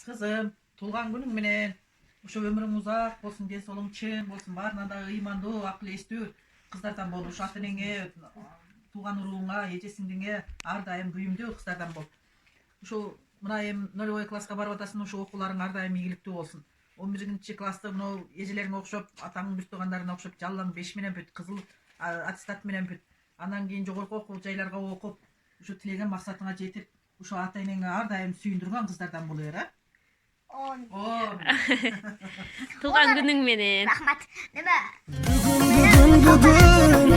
Kızım, tуулган күнүң менен. Ошо өмүрүң узак болсун, ден соолугуң чың болсун, баарынан дагы ыймандуу, акыл эстүү кыздардан бол. Ошо ата энеңе, тууган урууңа, эже сиңдиңе ар дайым күйүмдүү кыздардан бол. Ошо мына эми 0 класска барып атасың, ошо окууларың ар дайым ийгиликтүү болсун. 11 класста мына эжелериңе окшоп, атаңдын бүт туугандарына окшоп жалаң 5 менен бүт, кызыл аттестат менен бүт. Андан кийин жогорку окуу жайларга окуп, ошо тилеген максатыңа жетип, ошо ата энеңи ар дайым сүйүндүргөн кыздардан боло бер, а? Туулган күнүң менен. Рахмат. Неме? Бүгүн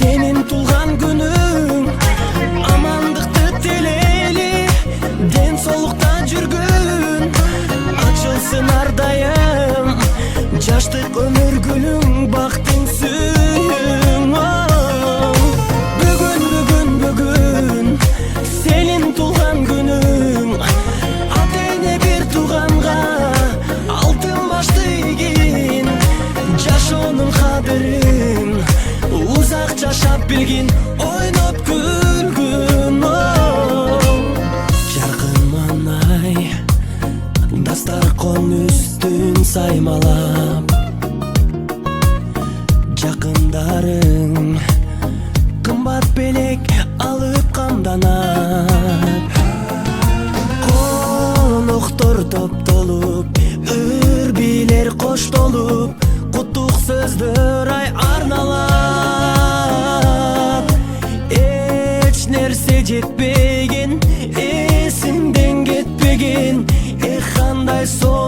сенин туулган күнүң, амандыкты тилейли, ден соолукта жүргүн, ачылсын ар дайым жаштык өмүр гүлүң, бактың сүйүң. Бүгүн сенин туулган күнүң, ата эне бир тууганга алтын башты ийгин, жашоонун кадырын узак жашап билгин, ойноп күлгүн. Жаркын маңай дастаркон үстүн саймалап, жакындарың кымбат белек алып камданат, коноктор топтолуп, ыр бийлер коштолуп, куттук сөздөр ай арналат. Эч нерсе жетпеген, эсиңден кетпеген, кандай сонун